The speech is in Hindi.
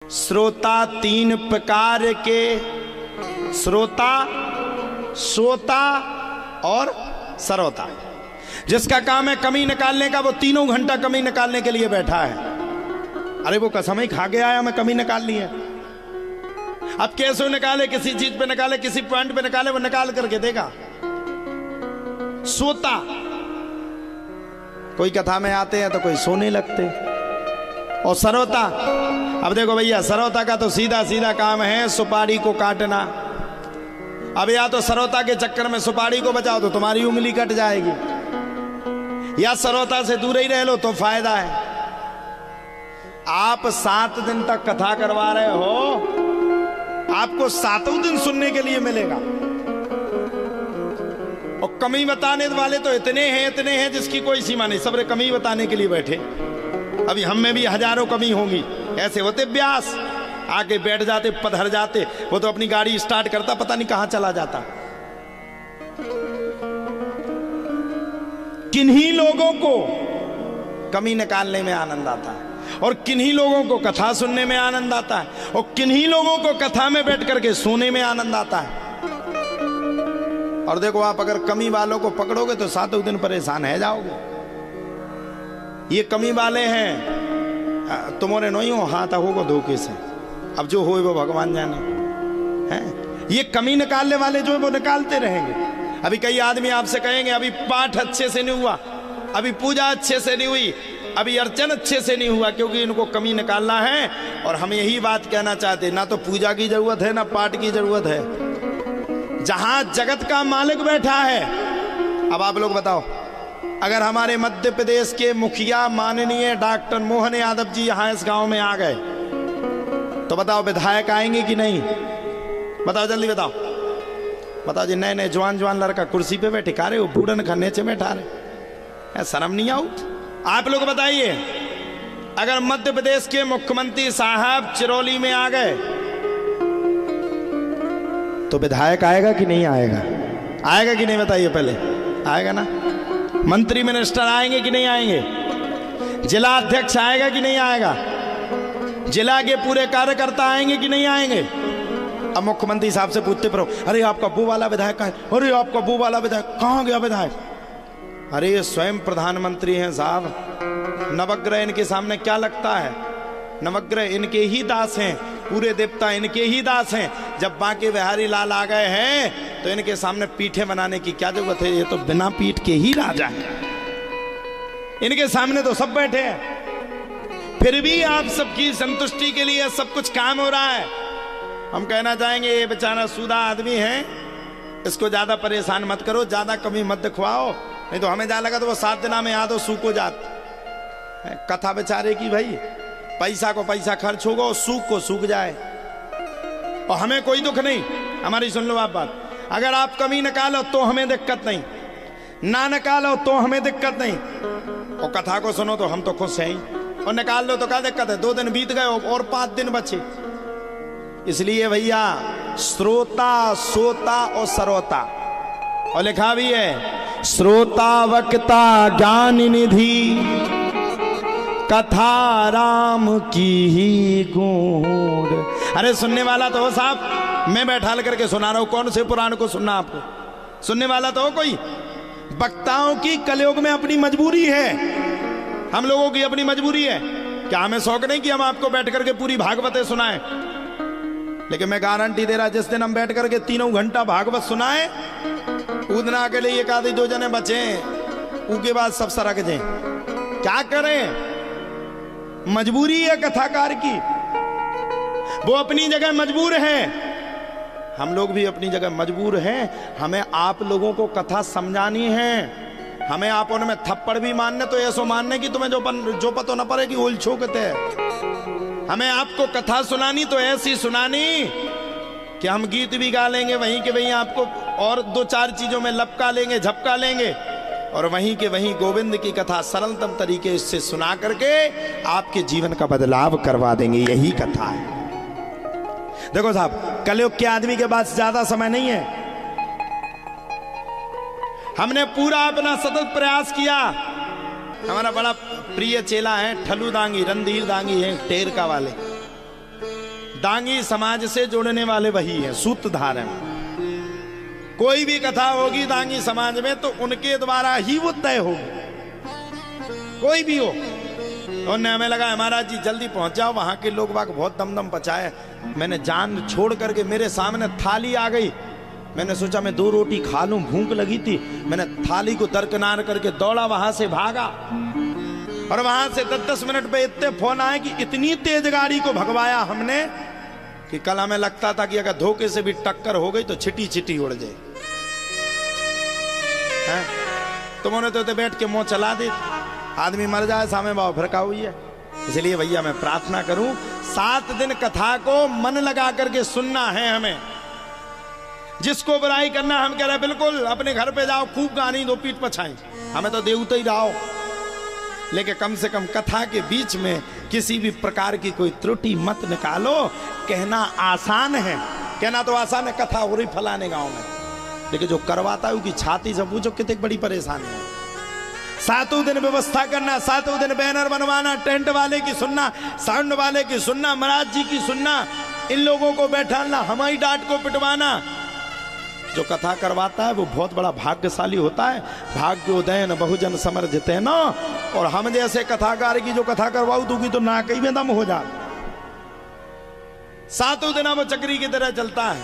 श्रोता तीन प्रकार के, श्रोता, श्रोता और सरोता। जिसका काम है कमी निकालने का, वो तीनों घंटा कमी निकालने के लिए बैठा है। अरे वो कसम ही खा के आया मैं कमी निकाल ली है। अब कैसे निकाले, किसी चीज पे निकाले, किसी पॉइंट पे निकाले, वो निकाल करके देगा। सोता, कोई कथा में आते हैं तो कोई सोने लगते। और सरोता, अब देखो भैया, सरोता का तो सीधा सीधा काम है सुपारी को काटना। अब या तो सरोता के चक्कर में सुपारी को बचाओ तो तुम्हारी उंगली कट जाएगी, या सरोता से दूर ही रह लो तो फायदा है। आप 7 दिन तक कथा करवा रहे हो, आपको 7वें दिन सुनने के लिए मिलेगा। और कमी बताने वाले तो इतने हैं जिसकी कोई सीमा नहीं, सब कमी बताने के लिए बैठे। अभी हम में भी हजारों कमी होंगी। ऐसे होते व्यास, आके बैठ जाते, पधर जाते, वो तो अपनी गाड़ी स्टार्ट करता पता नहीं कहां चला जाता। किन्हीं लोगों को कमी निकालने में आनंद आता है, और किन्हीं लोगों को कथा सुनने में आनंद आता है, और किन्हीं लोगों को कथा में बैठ करके सोने में आनंद आता है। और देखो, आप अगर कमी वालों को पकड़ोगे तो 7वें दिन परेशान है जाओगे। ये कमी वाले हैं, तुम्हारे नहीं हो हाथ होगा धोखे से, अब जो हो वो भगवान जाने हैं। ये कमी निकालने वाले जो है वो निकालते रहेंगे। अभी कई आदमी आपसे कहेंगे अभी पाठ अच्छे से नहीं हुआ, अभी पूजा अच्छे से नहीं हुई, अभी अर्चन अच्छे से नहीं हुआ, क्योंकि इनको कमी निकालना है। और हम यही बात कहना चाहते, ना तो पूजा की जरूरत है ना पाठ की जरूरत है। जहां जगत का मालिक बैठा है, अब आप लोग बताओ, अगर हमारे मध्य प्रदेश के मुखिया माननीय डॉक्टर मोहन यादव जी यहां इस गांव में आ गए तो बताओ विधायक आएंगे कि नहीं? बताओ जल्दी बताओ, बताओ जी। नए नए जवान लड़का कुर्सी पे बैठे खा रहे हो, बूढ़न खाने से बैठा रहे, शर्म नहीं आऊ? आप लोग बताइए, अगर मध्य प्रदेश के मुख्यमंत्री साहब चिरौली में आ गए तो विधायक आएगा कि नहीं आएगा? आएगा कि नहीं बताइए पहले? आएगा ना। मंत्री मिनिस्टर आएंगे कि नहीं आएंगे? जिला अध्यक्ष आएगा कि नहीं आएगा? जिला के पूरे कार्यकर्ता आएंगे कि नहीं आएंगे? अब मुख्यमंत्री साहब से पूछते पड़ो, अरे आपका वो वाला विधायक कहाँ है? अरे आपका वो वाला विधायक कहाँ गया विधायक? अरे ये स्वयं प्रधानमंत्री हैं साहब। नवग्रह इनके सामने क्या लगता है? नवग्रह इनके ही दास हैं, पूरे देवता इनके ही दास हैं। जब बांके बिहारी लाल आ गए हैं तो इनके सामने पीठे बनाने की क्या जरूरत है? ये तो बिना पीठ के ही राजा हैं। इनके सामने तो सब बैठे हैं, फिर भी आप सबकी संतुष्टि के लिए सब कुछ काम हो रहा है। हम कहना चाहेंगे ये बेचारा सूदा आदमी है, इसको ज्यादा परेशान मत करो, ज्यादा कमी मत दिखवाओ, नहीं तो हमें जा लगा तो वो 7 दिन में याद हो सूखो जात। कथा बेचारे की भाई, पैसा को पैसा खर्च होगा और सूख को सूख जाए, और हमें कोई दुख नहीं। हमारी सुन लो आप बात, अगर आप कमी निकालो तो हमें दिक्कत नहीं, ना निकालो तो हमें दिक्कत नहीं। और कथा को सुनो तो हम तो खुश हैं, और निकाल लो तो क्या दिक्कत है? 2 दिन बीत गए और 5 दिन बचे। इसलिए भैया, श्रोता, सोता और सरोता, और लिखा भी है श्रोता वक्ता ज्ञान निधि, कथा राम की ही गूढ़। अरे सुनने वाला तो हो साहब, मैं बैठा करके सुना रहा हूं, कौन से पुराण को सुनना आपको? सुनने वाला तो हो कोई? वक्ताओं की कलयुग में अपनी मजबूरी है, हम लोगों की अपनी मजबूरी है। क्या हमें शौक नहीं कि हम आपको बैठ करके पूरी भागवतें सुनाएं? लेकिन मैं गारंटी दे रहा, जिस दिन हम बैठ करके 3 घंटा भागवत सुनाएं, उतना के लिए 1 आधे 2 जने बचे, उसके बाद सब सरक जाए। क्या करें? मजबूरी है कथाकार की, वो अपनी जगह मजबूर है, हम लोग भी अपनी जगह मजबूर हैं। हमें आप लोगों को कथा समझानी है, हमें आप उनमें थप्पड़ भी मानने तो ऐसो मानने की तुम्हें जो पतो न पड़े कि उल छोकते। हमें आपको कथा सुनानी तो ऐसी सुनानी कि हम गीत भी गा लेंगे वहीं के वहीं, आपको और 2-4 चीजों में लपका लेंगे, झपका लेंगे, और वहीं के वहीं गोविंद की कथा सरलतम तरीके से सुना करके आपके जीवन का बदलाव करवा देंगे। यही कथा है। देखो साहब, कलयुग के आदमी के पास ज्यादा समय नहीं है। हमने पूरा अपना सतत प्रयास किया। हमारा बड़ा प्रिय चेला है ठलू दांगी, रणधीर दांगी है टेरका वाले, डांगी समाज से जोड़ने वाले वही है, सूत्रधार है। कोई भी कथा होगी डांगी समाज में तो उनके द्वारा ही वो तय होगी, कोई भी हो। और हमें लगा महाराज जी जल्दी पहुंच जाओ, वहां के लोग बाग बहुत दमदम पचाए। मैंने जान छोड़ करके मेरे सामने थाली आ गई, मैंने सोचा मैं 2 रोटी खा लूं, भूख लगी थी। मैंने थाली को दरकिनार करके दौड़ा, वहां से भागा और वहां से 10-10 मिनट पे इतने फोन आए कि इतनी तेज गाड़ी को भगवाया हमने कि कल हमें लगता था कि अगर धोखे से भी टक्कर हो गई तो छिटी छिटी उड़ जाए। तुमने तो बैठ के मुंह चला दी, आदमी मर जाए सामने बाबा फिर का हुई है। इसलिए भैया मैं प्रार्थना करूं 7 दिन कथा को मन लगा करके सुनना है हमें। जिसको बुराई करना हम कह रहे हैं बिल्कुल अपने घर पे जाओ, खूब गानी दो, पीठ पछाई, हमें तो देवता ही रहो, लेकिन कम से कम कथा के बीच में किसी भी प्रकार की कोई त्रुटि मत निकालो। कहना आसान है, कहना तो आसान है, कथा हो रही फलाने गांव में, लेकिन जो करवाता है उसकी छाती से पूछो कितनी बड़ी परेशानी है। 7 दिन व्यवस्था करना, 7 दिन बैनर बनवाना, टेंट वाले की सुनना, साउंड वाले की सुनना, महाराज जी की सुनना, इन लोगों को बैठाना, हमारी डांट को पिटवाना। जो कथा करवाता है वो बहुत बड़ा भाग्यशाली होता है। भाग्योदयन बहुजन समर्जिते न। और हम जैसे कथाकार की जो कथा करवाऊ दूंगी तो ना कहीं में दम हो जा। 7 दिन वो चक्री की तरह चलता है।